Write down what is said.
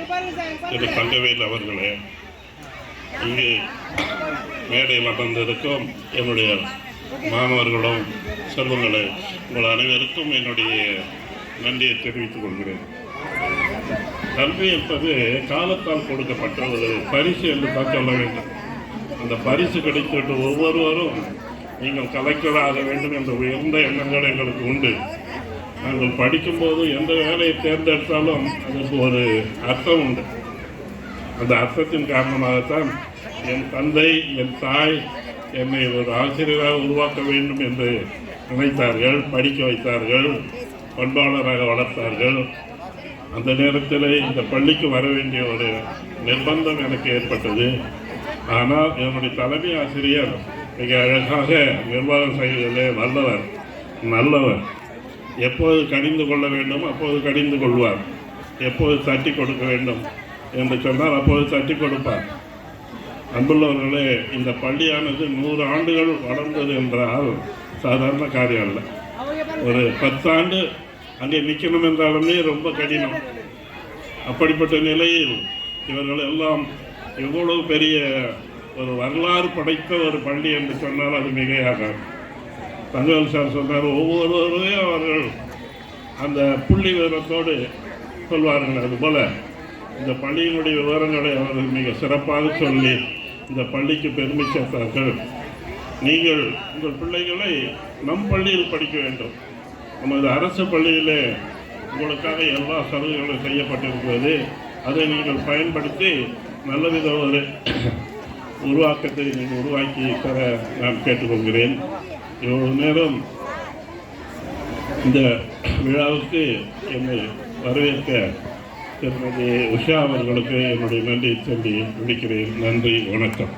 திரு தங்கவேல் அவர்களே, இங்கு மேடையில் அமர்ந்திருக்கும் என்னுடைய மாணவர்களும் செல்வங்களே, உங்கள் அனைவருக்கும் என்னுடைய நன்றியை தெரிவித்துக் கொள்கிறேன். கல்வி என்பது காலத்தால் கொடுக்கப்பட்ட ஒரு பரிசு என்று தான் சொல்ல வேண்டும். அந்த பரிசு கிடைத்துவிட்டு ஒவ்வொருவரும் நீங்கள் கலெக்டராக வேண்டும் என்ற உயர்ந்த எண்ணங்கள் எங்களுக்கு உண்டு. நாங்கள் படிக்கும்போது எந்த வேலையை தேர்ந்தெடுத்தாலும் அதற்கு ஒரு அர்த்தம் உண்டு. அந்த அர்த்தத்தின் காரணமாகத்தான் என் தந்தை என் தாய் என்னை ஒரு ஆசிரியராக உருவாக்க வேண்டும் என்று நினைத்தார்கள், படிக்க வைத்தார்கள், பண்பாளராக வளர்த்தார்கள். அந்த நேரத்தில் இந்த பள்ளிக்கு வர வேண்டிய ஒரு நிர்பந்தம் எனக்கு ஏற்பட்டது. ஆனால் என்னுடைய தலைமை ஆசிரியர் மிக அழகாக நிர்வாகம் செய்வதிலே நல்லவர். எப்போது கடிந்து கொள்ள வேண்டும் அப்போது கடிந்து கொள்வார், எப்போது தட்டி கொடுக்க வேண்டும் என்று சொன்னால் அப்போது தட்டி கொடுப்பார். அன்புள்ளவர்களே, இந்த பள்ளியானது 100 ஆண்டுகள் வளர்ந்தது என்றால் சாதாரண காரியம் அல்ல. ஒரு 10 ஆண்டு அங்கே நிற்கணும் என்றாலுமே ரொம்ப கடினம். அப்படிப்பட்ட நிலையில் இவர்கள் எல்லாம் எவ்வளவு பெரிய ஒரு வரலாறு படைத்த ஒரு பள்ளி என்று சொன்னால் அது மிகையாகாது. தங்கவேல் சார் சொன்னார், ஒவ்வொருவரையும் அவர்கள் அந்த புள்ளி விவரத்தோடு சொல்வார்கள். அதுபோல் இந்த பள்ளியினுடைய விவரங்களை அவர்கள் மிக சிறப்பாக சொல்லி இந்த பள்ளிக்கு பெருமை சேர்த்தார்கள். நீங்கள் உங்கள் பிள்ளைகளை நம் பள்ளியில் படிக்க வேண்டும். நமது அரசு பள்ளியிலே உங்களுக்காக எல்லா சலுகைகளும் செய்யப்பட்டிருக்கிறது. அதை நீங்கள் பயன்படுத்தி நல்லவித ஒரு உருவாக்கத்தை நீங்கள் உருவாக்கி தர நான் கேட்டுக்கொள்கிறேன். இவ்வளவு நேரம் இந்த விழாவுக்கு என்னை வரவேற்க திருமதி உஷா அவர்களுக்கு என்னுடைய நன்றியை சொல்லி முடிக்கிறேன். நன்றி, வணக்கம்.